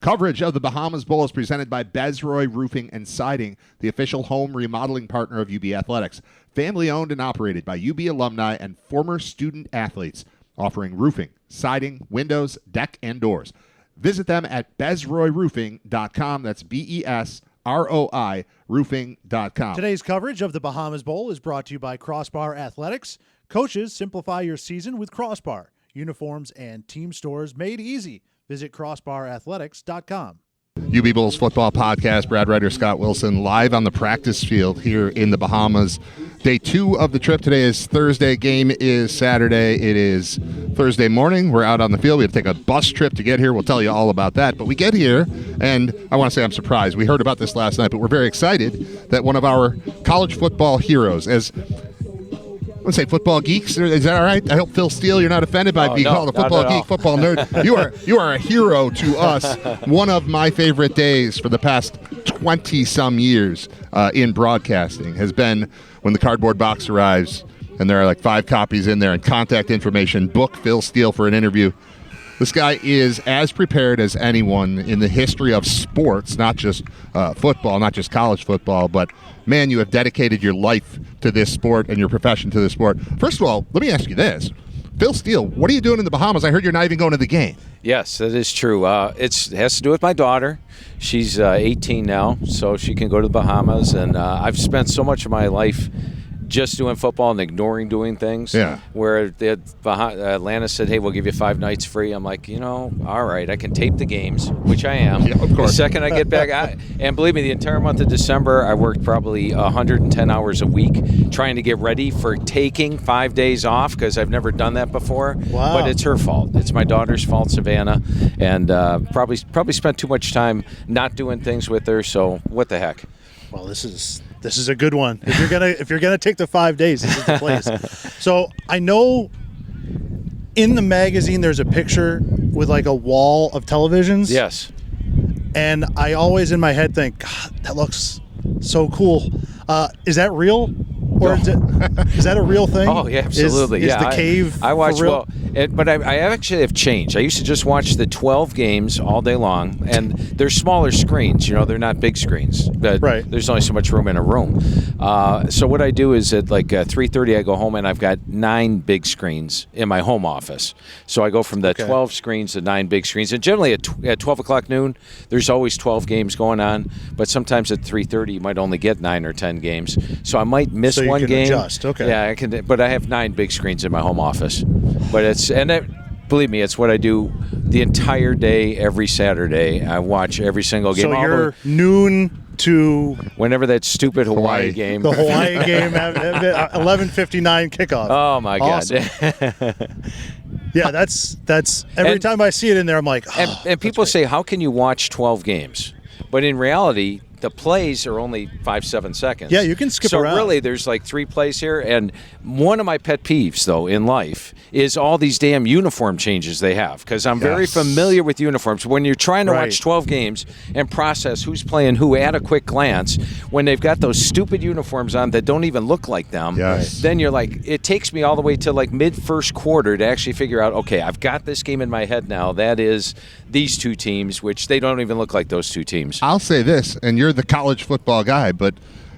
Coverage of the Bahamas Bowl is presented by Bezroy Roofing and Siding, the official home remodeling partner of UB Athletics. Family owned and operated by UB alumni and former student athletes, offering roofing, siding, windows, deck, and doors. Visit them at bezroyroofing.com. That's BESROI roofing.com. Today's coverage of the Bahamas Bowl is brought to you by Crossbar Athletics. Coaches, simplify your season with Crossbar. Uniforms and team stores made easy. Visit crossbarathletics.com. UB Bulls football podcast. Brad Ryder, Scott Wilson, live on the practice field here in the Bahamas. Day 2 of the trip. Today is Thursday. Game is Saturday. It is Thursday morning. We're out on the field. We have to take a bus trip to get here. We'll tell you all about that. But we get here, and I want to say I'm surprised. We heard about this last night, but we're very excited that one of our college football heroes, as I would say football geeks. Is that all right? I hope, Phil Steele, you're not offended by being called a football geek, football nerd. You are a hero to us. One of my favorite days for the past 20-some years in broadcasting has been when the cardboard box arrives and there are like 5 copies in there and contact information. Book Phil Steele for an interview. This guy is as prepared as anyone in the history of sports, not just football, not just college football, but, man, you have dedicated your life to this sport and your profession to this sport. First of all, let me ask you this. Phil Steele, what are you doing in the Bahamas? I heard you're not even going to the game. Yes, that is true. It has to do with my daughter. She's 18 now, so she can go to the Bahamas, and I've spent so much of my life just doing football and ignoring doing things. Yeah. Where Atlanta said, hey, we'll give you 5 nights free. I'm like, all right, I can tape the games, which I am. Yeah, of course. The second I get back, and believe me, the entire month of December, I worked probably 110 hours a week trying to get ready for taking 5 days off because I've never done that before. Wow. But it's her fault. It's my daughter's fault, Savannah, and probably spent too much time not doing things with her, so what the heck. Well, this is a good one. If you're gonna take the 5 days, this is the place. So I know in the magazine there's a picture with like a wall of televisions. Yes. And I always in my head think, God, that looks so cool. Is that real? Or is that a real thing? Oh, yeah, absolutely. Is the cave I watch for real? but I actually have changed. I used to just watch the 12 games all day long, and they're smaller screens. They're not big screens. But right. There's only so much room in a room. So what I do is at like 3:30, I go home, and I've got 9 big screens in my home office. So I go from the 12 screens to 9 big screens. And generally at 12 o'clock noon, there's always 12 games going on. But sometimes at 3:30, you might only get 9 or 10 games. So I might miss so you one can game. Adjust. Okay. Yeah, I can. But I have 9 big screens in my home office. But believe me, it's what I do the entire day, every Saturday. I watch every single game. So you're noon to whenever that stupid Hawaii game. The Hawaii game at 11:59 kickoff. Oh my awesome. God. Yeah, that's every time I see it in there, I'm like, and people say, how can you watch 12 games? But in reality, the plays are only 5-7 seconds. Yeah, you can skip around. So really, there's like 3 plays here. And one of my pet peeves, though, in life is all these damn uniform changes they have. Because I'm very familiar with uniforms. When you're trying to watch 12 games and process who's playing who at a quick glance, when they've got those stupid uniforms on that don't even look like them, then you're like, it takes me all the way to like mid-first quarter to actually figure out, okay, I've got this game in my head now. That is these 2 teams, which they don't even look like those 2 teams. I'll say this, and you're the college football guy, but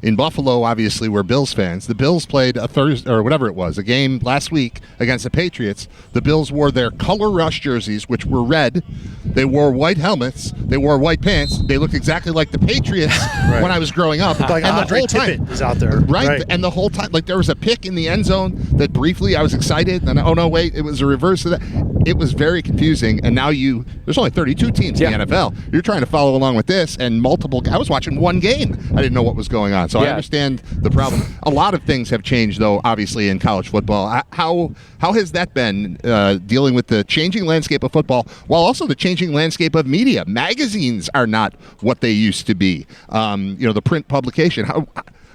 in Buffalo, obviously, we're Bills fans. The Bills played a Thursday, or whatever it was, a game last week against the Patriots. The Bills wore their color rush jerseys, which were red. They wore white helmets. They wore white pants. They looked exactly like the Patriots when I was growing up. Like and Andre Tippett is out there. Right? And the whole time, like there was a pick in the end zone that briefly I was excited. And oh, no, wait, it was a reverse of that. It was very confusing. And now there's only 32 teams in the NFL. You're trying to follow along with this. And I was watching one game. I didn't know what was going on. So I understand the problem. A lot of things have changed, though, obviously, in college football. How has that been dealing with the changing landscape of football while also the changing landscape of media? Magazines are not what they used to be. The print publication.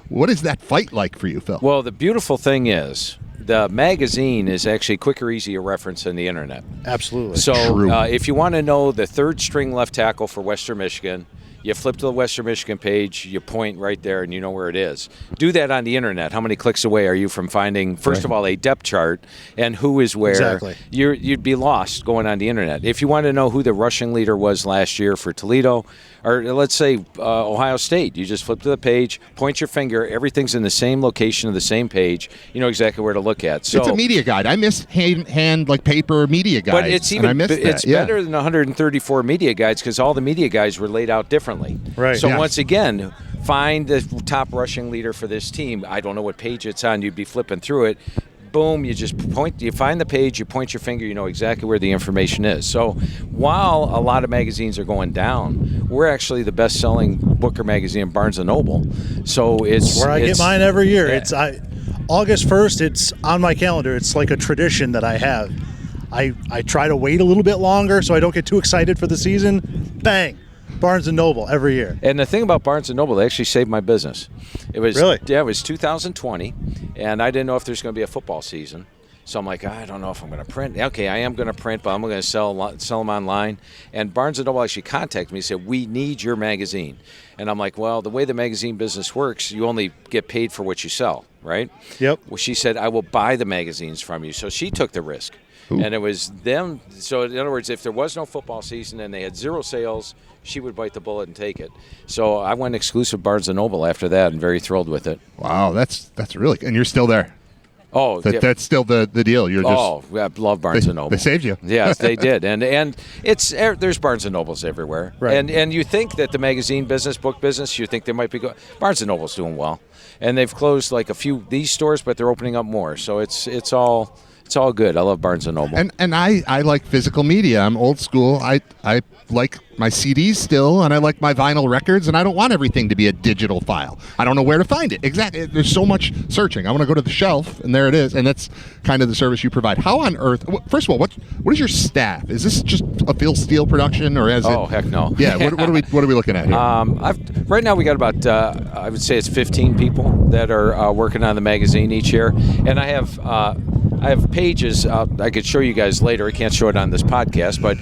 What is that fight like for you, Phil? Well, the beautiful thing is the magazine is actually quicker, easier reference than the internet. Absolutely. So if you want to know the 3rd string left tackle for Western Michigan, You flip to the Western Michigan page, you point right there, and you know where it is. Do that on the internet. How many clicks away are you from finding, first of all, a depth chart and who is where? Exactly. You'd be lost going on the internet. If you want to know who the rushing leader was last year for Toledo, or let's say Ohio State, you just flip to the page, point your finger, everything's in the same location of the same page. You know exactly where to look at. So it's a media guide. I miss hand like paper media guides. But it's even it's Yeah. better than 134 media guides because all the media guides were laid out differently. Right. So Yes. once again, find the top rushing leader for this team. I don't know what page it's on. You'd be flipping through it. Boom, you just point, you find the page, you point your finger, you know exactly where the information is. So while a lot of magazines are going down, we're actually the best-selling Booker magazine in Barnes & Noble. So it's where I get mine every year. Yeah. August 1st, it's on my calendar. It's like a tradition that I have. I try to wait a little bit longer so I don't get too excited for the season. Bang, Barnes & Noble every year. And the thing about Barnes & Noble, they actually saved my business. It was Really? Yeah, it was 2020, and I didn't know if there's going to be a football season. So I'm like, I don't know if I'm going to print. Okay, I am going to print, but I'm going to sell them online. And Barnes & Noble actually contacted me and said, we need your magazine. And I'm like, well, the way the magazine business works, you only get paid for what you sell, right? Yep. Well, she said, I will buy the magazines from you. So she took the risk. Ooh. And it was them. So in other words, if there was no football season and they had zero sales, she would bite the bullet and take it. So I went exclusive Barnes & Noble after that and very thrilled with it. Wow, that's really – and you're still there. Oh, yeah. That's still the deal. You're just I love Barnes & Noble. They saved you. Yes, they did. And there's Barnes & Nobles everywhere. Right. And you think that the magazine business, book business, you think they might be good. Barnes & Noble's doing well. And they've closed like a few these stores, but they're opening up more. So it's all good. I love Barnes & Noble. And I like physical media. I'm old school. I like my CDs still, and I like my vinyl records, and I don't want everything to be a digital file. I don't know where to find it. Exactly. There's so much searching. I want to go to the shelf, and there it is. And that's kind of the service you provide. How on earth? First of all, what is your staff? Is this just a Phil Steele production, or has Oh, heck no. Yeah. What are we looking at here? Right now we got about I would say it's 15 people that are working on the magazine each year, and I have pages. I could show you guys later. I can't show it on this podcast, but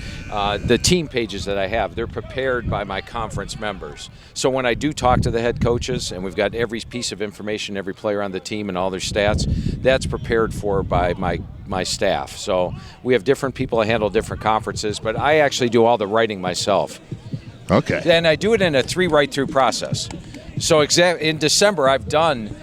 the team pages that I have, they're prepared by my conference members. So when I do talk to the head coaches, and we've got every piece of information, every player on the team and all their stats, that's prepared for by my staff. So we have different people that handle different conferences, but I actually do all the writing myself. Okay. And I do it in a 3 write-through process. So in December, I've done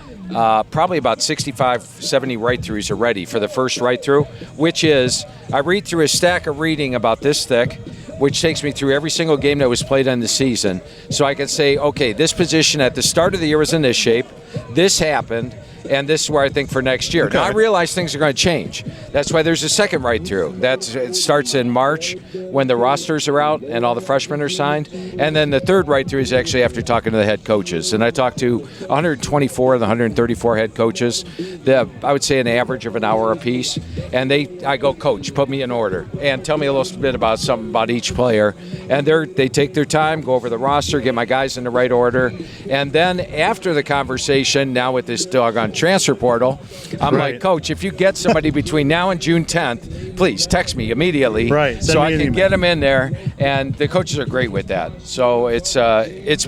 probably about 65, 70 write-throughs already for the first write-through, which is I read through a stack of reading about this thick, which takes me through every single game that was played in the season. So I can say, okay, this position at the start of the year was in this shape, this happened, and this is where I think for next year. Okay. Now, I realize things are going to change. That's why there's a second write-through. It starts in March when the rosters are out and all the freshmen are signed. And then the third write-through is actually after talking to the head coaches. And I talked to 124 of the 134 head coaches. I would say an average of an hour apiece. And I go, Coach, put me in order and tell me a little bit about something about each player. And they take their time, go over the roster, get my guys in the right order. And then after the conversation, now with this doggone transfer portal, I'm Right. like, Coach, if you get somebody between now and June 10th, please text me immediately, Right. Send so me I an can email. get them in there. And the coaches are great with that. So it's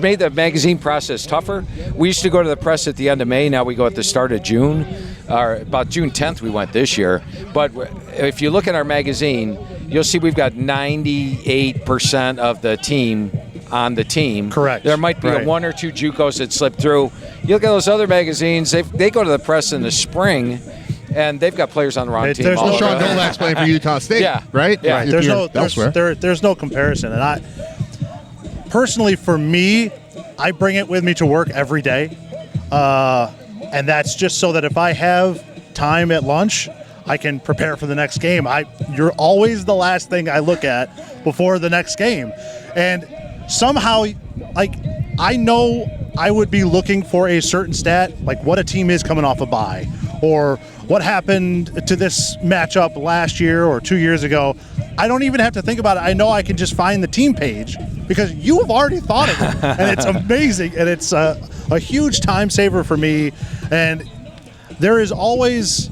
made the magazine process tougher. We used to go to the press at the end of May. Now we go at the start of June. About June 10th we went this year. But if you look at our magazine, you'll see we've got 98% of the team on the team. Correct. There might be Right. one or two JUCOs that slip through. You look at those other magazines, they go to the press in the spring, and they've got players on the wrong team. There's all no the Sean time. Dolak's playing for Utah State, Yeah. right? Yeah. If There's you're no elsewhere. there's no comparison. And I personally, for me, I bring it with me to work every day, and that's just so that if I have time at lunch, I can prepare for the next game. You're always the last thing I look at before the next game, and somehow, like, I know I would be looking for a certain stat, like what a team is coming off a bye, or what happened to this matchup last year or 2 years ago. I don't even have to think about it. I know I can just find the team page because you have already thought of it, and it's amazing, and it's a huge time saver for me. And there is always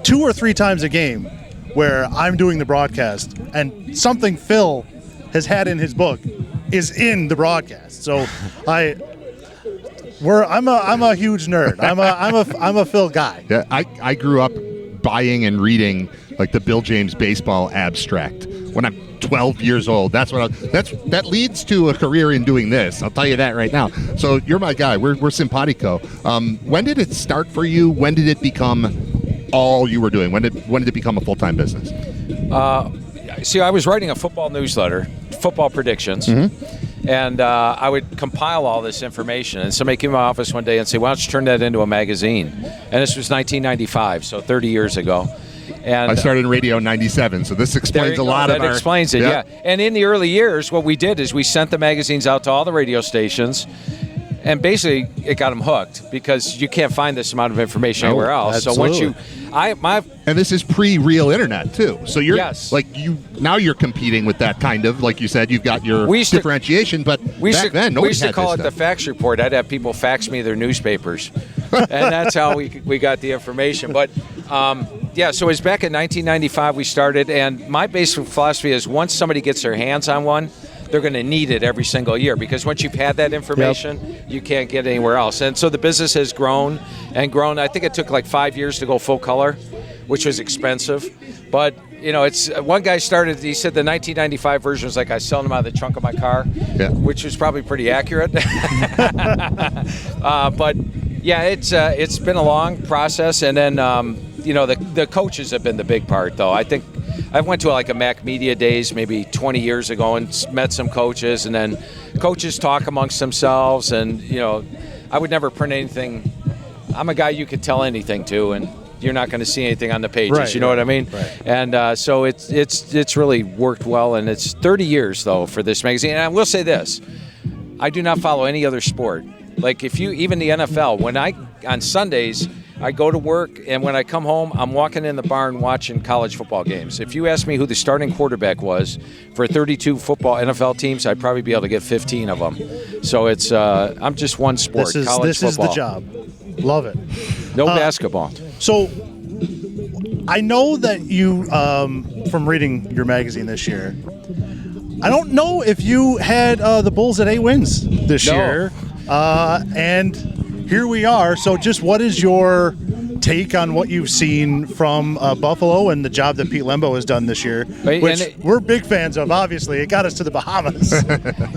2 or 3 times a game where I'm doing the broadcast and something Phil has had in his book is in the broadcast. So I'm a huge nerd. I'm a Phil guy. Yeah, I grew up buying and reading like the Bill James baseball abstract when I'm 12 years old. That leads to a career in doing this. I'll tell you that right now. So you're my guy. We're simpatico. When did it start for you? When did it become all you were doing? When did it become a full-time business? See, I was writing a football newsletter, football predictions, and I would compile all this information. And somebody came to my office one day and said, "Why don't you turn that into a magazine?" And this was 1995, so 30 years ago. And I started in radio in 97, so this explains a lot of our... That explains it, yeah. And in the early years, what we did is we sent the magazines out to all the radio stations, and basically it got them hooked because you can't find this amount of information anywhere else. Absolutely. So once and this is pre-real internet too. So you're yes. now you're competing with that kind of, like you said, you've got your differentiation. But back then, nobody we used to call it the fax report. I'd have people fax me their newspapers, and that's how we got the information. But so it was back in 1995 we started, and my basic philosophy is once somebody gets their hands on one, they're going to need it every single year because once you've had that information, you can't get anywhere else. And so the business has grown and grown. I think it took like 5 years to go full color, which was expensive. But, it's one guy started, he said the 1995 version was like I was selling them out of the trunk of my car, which was probably pretty accurate. But, yeah, it's been a long process. And then, the coaches have been the big part, though. I think I went to like a Mac Media Days maybe 20 years ago and met some coaches, and then coaches talk amongst themselves, and I would never print anything. I'm a guy you could tell anything to, and you're not going to see anything on the pages. Right, you know what I mean? Right. And so it's really worked well, and it's 30 years though for this magazine. And I will say this: I do not follow any other sport. Like even the NFL, on Sundays. I go to work, and when I come home, I'm walking in the barn watching college football games. If you ask me who the starting quarterback was for 32 football NFL teams, I'd probably be able to get 15 of them. So it's I'm just one sport, college football. This is the job. Love it. No basketball. So I know that you, from reading your magazine this year, I don't know if you had the Bulls at 8 wins this year. And here we are. So just what is your take on what you've seen from Buffalo and the job that Pete Lembo has done this year, which we're big fans of, obviously. It got us to the Bahamas.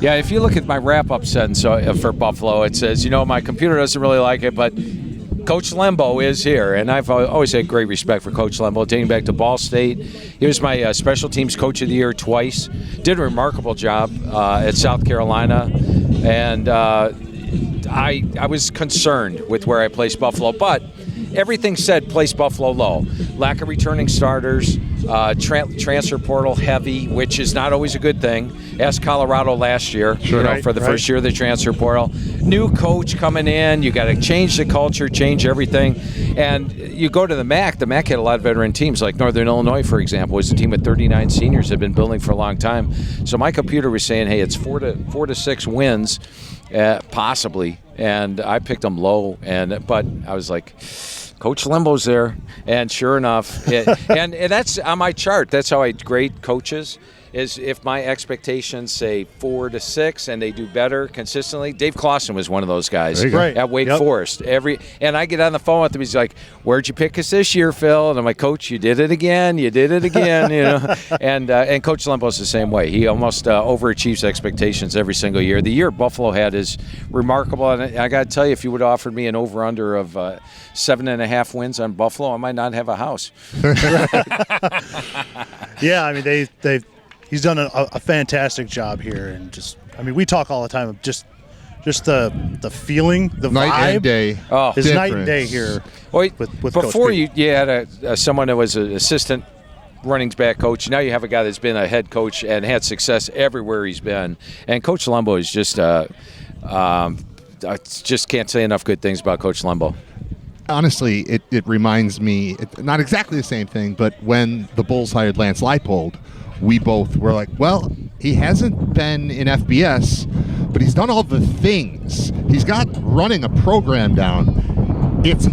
Yeah, if you look at my wrap-up sentence for Buffalo, it says, my computer doesn't really like it, but Coach Lembo is here, and I've always had great respect for Coach Lembo, dating back to Ball State. He was my special teams coach of the year twice. Did a remarkable job at South Carolina, and I was concerned with where I placed Buffalo, but everything said place Buffalo low. Lack of returning starters, transfer portal heavy, which is not always a good thing. Ask Colorado last year, for the first year of the transfer portal. New coach coming in, you got to change the culture, change everything. And you go to the MAC. The MAC had a lot of veteran teams, like Northern Illinois, for example, was a team with 39 seniors that had been building for a long time. So my computer was saying, hey, it's 4 to 6 wins. Possibly, and I picked them low, but I was like, Coach Lembo's there, and sure enough, and that's on my chart. That's how I grade coaches. Is if my expectations say 4 to 6 and they do better consistently. Dave Clawson was one of those guys at Wake Forest. And I get on the phone with him. He's like, "Where'd you pick us this year, Phil?" And I'm like, "Coach, you did it again. You did it again." And Coach Lembo's the same way. He almost overachieves expectations every single year. The year Buffalo had is remarkable. And I got to tell you, if you would have offered me an over/under of 7.5 wins on Buffalo, I might not have a house. Yeah, I mean he's done a fantastic job here, and we talk all the time of just the feeling, the night vibe. And day. Oh, it's night and day here. Well, with before Coach you had someone that was an assistant running back coach. Now you have a guy that's been a head coach and had success everywhere he's been. And Coach Lembo is just I just can't say enough good things about Coach Lembo. Honestly, it reminds me, not exactly the same thing, but when the Bulls hired Lance Leipold, we both were like, well, he hasn't been in FBS, but he's done all the things. He's got running a program down. It's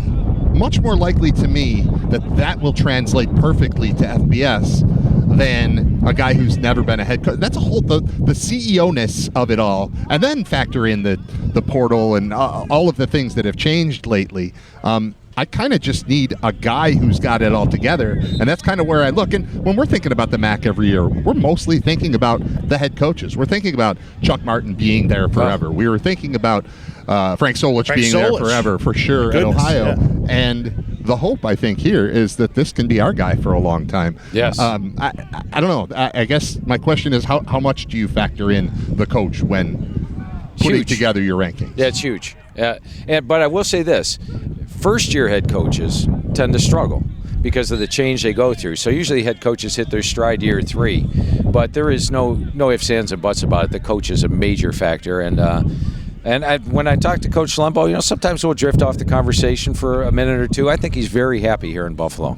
much more likely to me that will translate perfectly to FBS than a guy who's never been a head coach. That's a whole the CEO-ness of it all, and then factor in the portal and all of the things that have changed lately. I kind of just need a guy who's got it all together, and that's kind of where I look. And when we're thinking about the MAC every year, we're mostly thinking about the head coaches. We're thinking about Chuck Martin being there forever. We were thinking about Frank Solich being there forever, for sure, at Ohio. Yeah. And the hope, I think, here is that this can be our guy for a long time. Yes. I don't know. I guess my question is how much do you factor in the coach when putting together your rankings? Yeah, it's huge. But I will say this. First-year head coaches tend to struggle because of the change they go through. So usually head coaches hit their stride year 3. But there is no ifs, ands, and buts about it. The coach is a major factor. And when I talk to Coach Lumbo, sometimes we'll drift off the conversation for a minute or two. I think he's very happy here in Buffalo.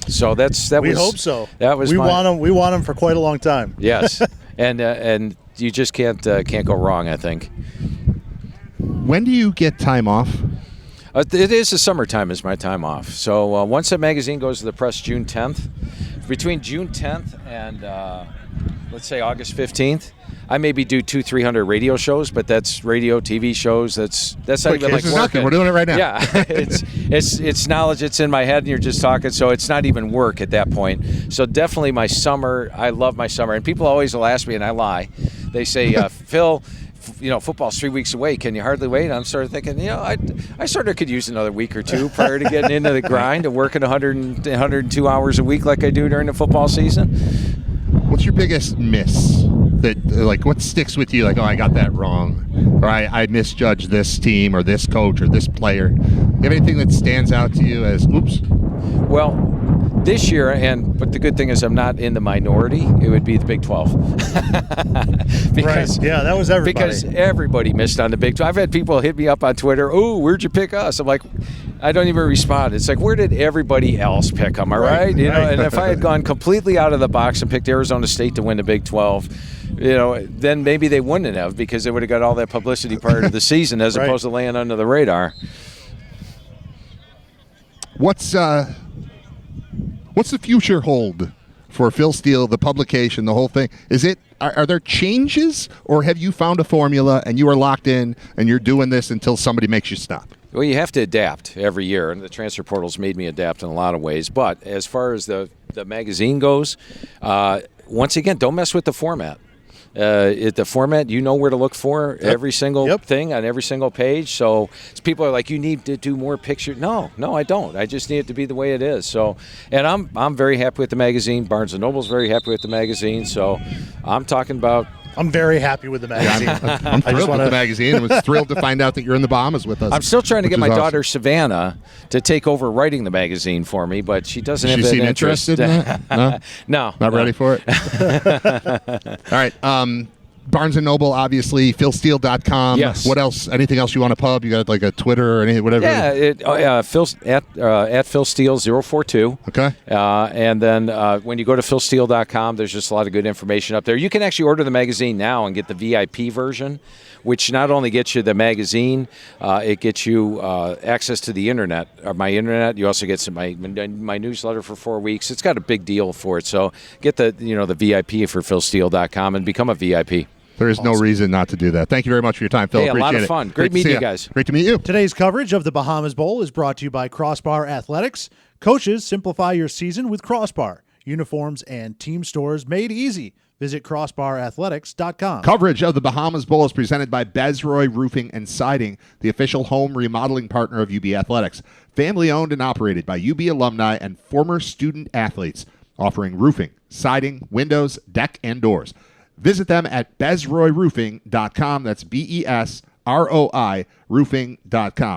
So we hope so. That was we want him for quite a long time. Yes, and you just can't go wrong, I think. When do you get time off? It is the summertime is my time off. So once the magazine goes to the press June 10th, between June 10th and let's say August 15th, I maybe do 200-300 radio shows, but that's radio, TV shows. That's not even like work. We're doing it right now. Yeah, it's knowledge. It's in my head, and you're just talking. So it's not even work at that point. So definitely my summer. I love my summer, and people always will ask me, and I lie. They say, Phil, football's 3 weeks away. Can you hardly wait? And I'm sort of thinking, I sort of could use another week or two prior to getting into the grind of working 102 hours a week like I do during the football season. What's your biggest miss? What sticks with you? Like, oh, I got that wrong, or I misjudged this team or this coach or this player. Do you have anything that stands out to you as, oops? Well, this year, but the good thing is I'm not in the minority. It would be the Big 12. Right. Yeah, that was everybody. Because everybody missed on the Big 12. I've had people hit me up on Twitter. Oh, where'd you pick us? I'm like, I don't even respond. It's like, where did everybody else pick them? All right. And if I had gone completely out of the box and picked Arizona State to win the Big 12, then maybe they wouldn't have, because they would have got all that publicity prior to the season as opposed to laying under the radar. What's the future hold for Phil Steele, the publication, the whole thing? Are there changes, or have you found a formula and you are locked in and you're doing this until somebody makes you stop? Well, you have to adapt every year, and the transfer portal's made me adapt in a lot of ways. But as far as the magazine goes, once again, don't mess with the format. The format, you know where to look for every single thing on every single page. So people are like, you need to do more pictures. No, I don't. I just need it to be the way it is. So, and I'm very happy with the magazine. Barnes & Noble's very happy with the magazine. So I'm talking about. I'm very happy with the magazine. Yeah, I'm thrilled with the magazine. I was thrilled to find out that you're in the Bahamas with us. I'm still trying to get my daughter Savannah to take over writing the magazine for me, but she doesn't have that interest. Interested in that? No? Not ready for it? All right. Barnes & Noble, obviously, philsteele.com. Yes. What else? Anything else you want to pub? You got like a Twitter or anything, whatever? Yeah, Phil, at Phil Steele 042. Okay. And then when you go to philsteele.com, there's just a lot of good information up there. You can actually order the magazine now and get the VIP version, which not only gets you the magazine, it gets you access to the internet, or my internet. You also get my newsletter for 4 weeks. It's got a big deal for it. So get the VIP for philsteele.com and become a VIP. There is no reason not to do that. Thank you very much for your time, Phil. Hey, appreciate a lot of fun. Great meeting you guys. Great to meet you. Today's coverage of the Bahamas Bowl is brought to you by Crossbar Athletics. Coaches, simplify your season with Crossbar. Uniforms and team stores made easy. Visit crossbarathletics.com. Coverage of the Bahamas Bowl is presented by Bezroy Roofing and Siding, the official home remodeling partner of UB Athletics. Family owned and operated by UB alumni and former student athletes, offering roofing, siding, windows, deck, and doors. Visit them at bezroyroofing.com. That's BESROI roofing.com.